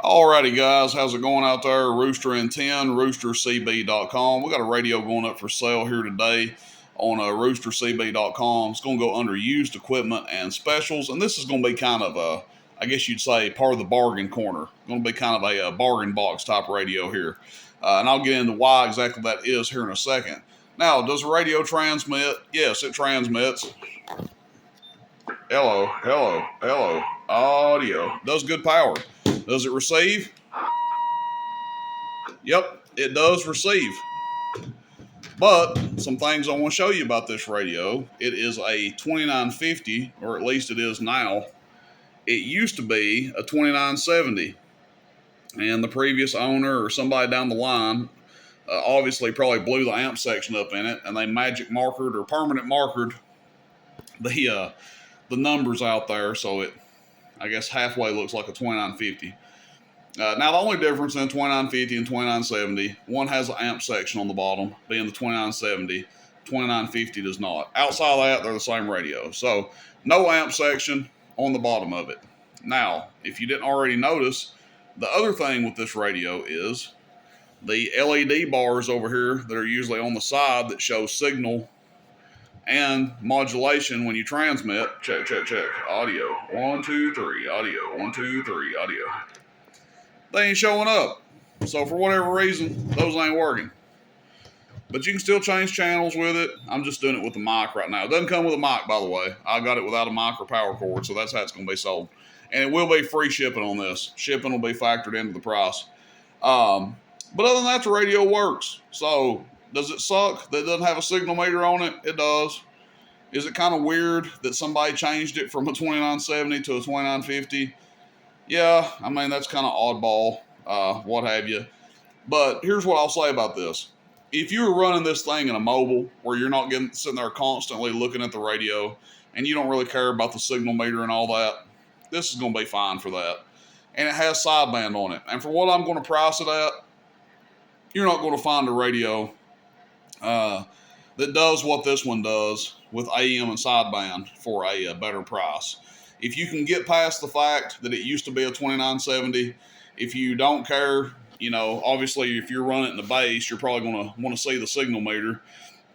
Alrighty, guys, how's it going out there? Rooster and 10, roostercb.com. We got a radio going up for sale here today on roostercb.com. It's going to go under used equipment and specials, and this is going to be kind of a, I guess you'd say, part of the bargain corner. Going to be kind of a bargain box type radio here, and I'll get into why exactly that is here in a second. Now, does a radio transmit? Yes, it transmits. Hello, hello, hello. Audio. Does good power. Does it receive? Yep, it does receive. But some things I want to show you about this radio. It is a 2950, or at least it is now. It used to be a 2970. And the previous owner or somebody down the line obviously probably blew the amp section up in it, and they magic markered or permanent markered the numbers out there, so it, I guess, halfway looks like a 2950. Now, the only difference in 2950 and 2970, one has an amp section on the bottom, being the 2970. 2950 does not. Outside of that, they're the same radio. So, no amp section on the bottom of it. Now, if you didn't already notice, the other thing with this radio is the LED bars over here that are usually on the side that show signal and modulation when you transmit. Check, check, check. Audio. 1, 2, 3. Audio. 1, 2, 3. Audio. They ain't showing up. So for whatever reason, those ain't working. But you can still change channels with it. I'm just doing it with the mic right now. It doesn't come with a mic, by the way. I got it without a mic or power cord, so that's how it's going to be sold. And it will be free shipping on this. Shipping will be factored into the price. But other than that, the radio works. So does it suck that it doesn't have a signal meter on it? It does. Is it kind of weird that somebody changed it from a 2970 to a 2950? Yeah, I mean, that's kind of oddball, what have you. But here's what I'll say about this. If you were running this thing in a mobile where you're not sitting there constantly looking at the radio and you don't really care about the signal meter and all that, this is going to be fine for that. And it has sideband on it. And for what I'm going to price it at, you're not going to find a radio that does what this one does with AM and sideband for a better price. If you can get past the fact that it used to be a 2970, if you don't care, you know, obviously if you're running it in the base, you're probably going to want to see the signal meter,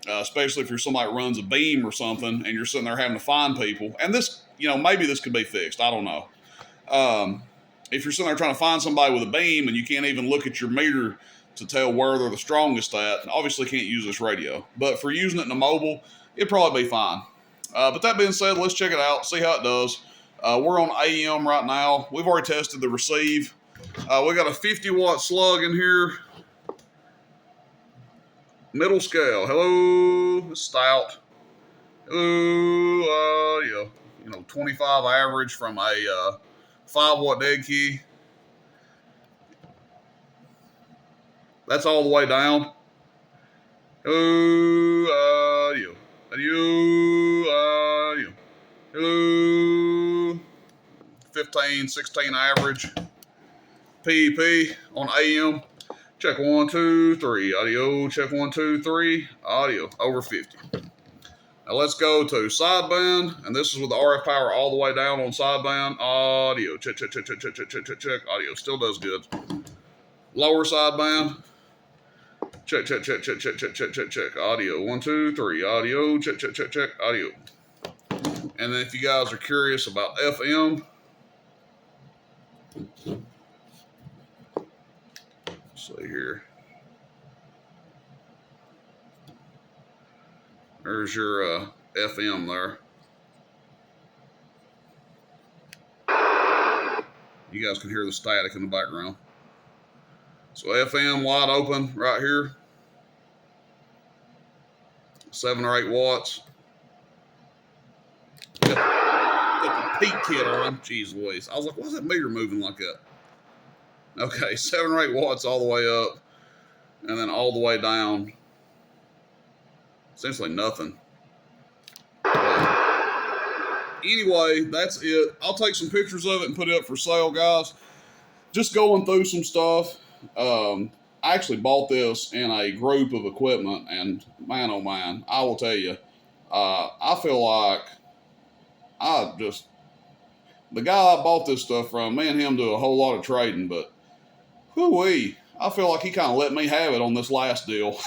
especially if you're somebody that runs a beam or something and you're sitting there having to find people. And this, you know, maybe this could be fixed. I don't know. If you're sitting there trying to find somebody with a beam and you can't even look at your meter to tell where they're the strongest at, obviously can't use this radio. But for using it in a mobile, it'd probably be fine. But that being said, let's check it out, see how it does. We're on AM right now. We've already tested the receive. We got a 50-watt slug in here. Middle scale. Hello, stout. Hello, yeah, 25 average from a 5-watt dead key. That's all the way down. Hello, audio. Audio. Hello. 15, 16 average. PEP on AM. Check 1, 2, 3. Audio. Check 1, 2, 3. Audio. Over 50. Now let's go to sideband. And this is with the RF power all the way down on sideband. Audio. Check, check, check, check, check, check, check, check, check. Audio. Still does good. Lower sideband. Check, check, check, check, check, check, check, check, check. Audio. 1, 2, 3. Audio. Check, check, check, check. Audio. And then if you guys are curious about FM, let's see here. There's your FM there. You guys can hear the static in the background. So FM wide open right here. 7 or 8 watts. Got the peak kit on. Jeez Louise. I was like, why is that meter moving like that? Okay, 7 or 8 watts all the way up. And then all the way down. Essentially nothing. Anyway, that's it. I'll take some pictures of it and put it up for sale, guys. Just going through some stuff. I actually bought this in a group of equipment, and man, oh man, I will tell you, I feel like the guy I bought this stuff from, me and him do a whole lot of trading, but Whoo-wee. I feel like he kind of let me have it on this last deal.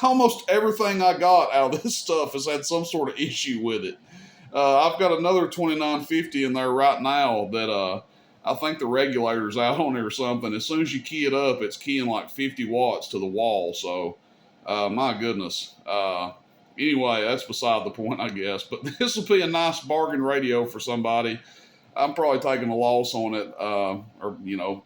Almost everything I got out of this stuff has had some sort of issue with it. I've got another 2950 in there right now that I think the regulator's out on it or something. As soon as you key it up, it's keying like 50 watts to the wall. So, my goodness. Anyway, that's beside the point, I guess. But this will be a nice bargain radio for somebody. I'm probably taking a loss on it, or,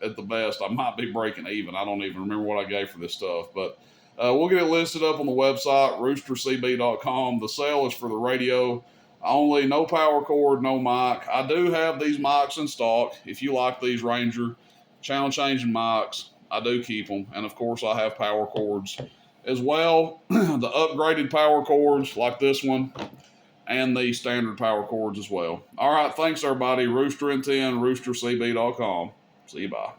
at the best, I might be breaking even. I don't even remember what I gave for this stuff. But we'll get it listed up on the website, roostercb.com. The sale is for the radio only, no power cord, no mic. I do have these mics in stock. If you like these Ranger channel changing mics, I do keep them. And of course, I have power cords as well. The upgraded power cords like this one, and the standard power cords as well. All right, thanks everybody. Rooster in 10, roostercb.com. See you, bye.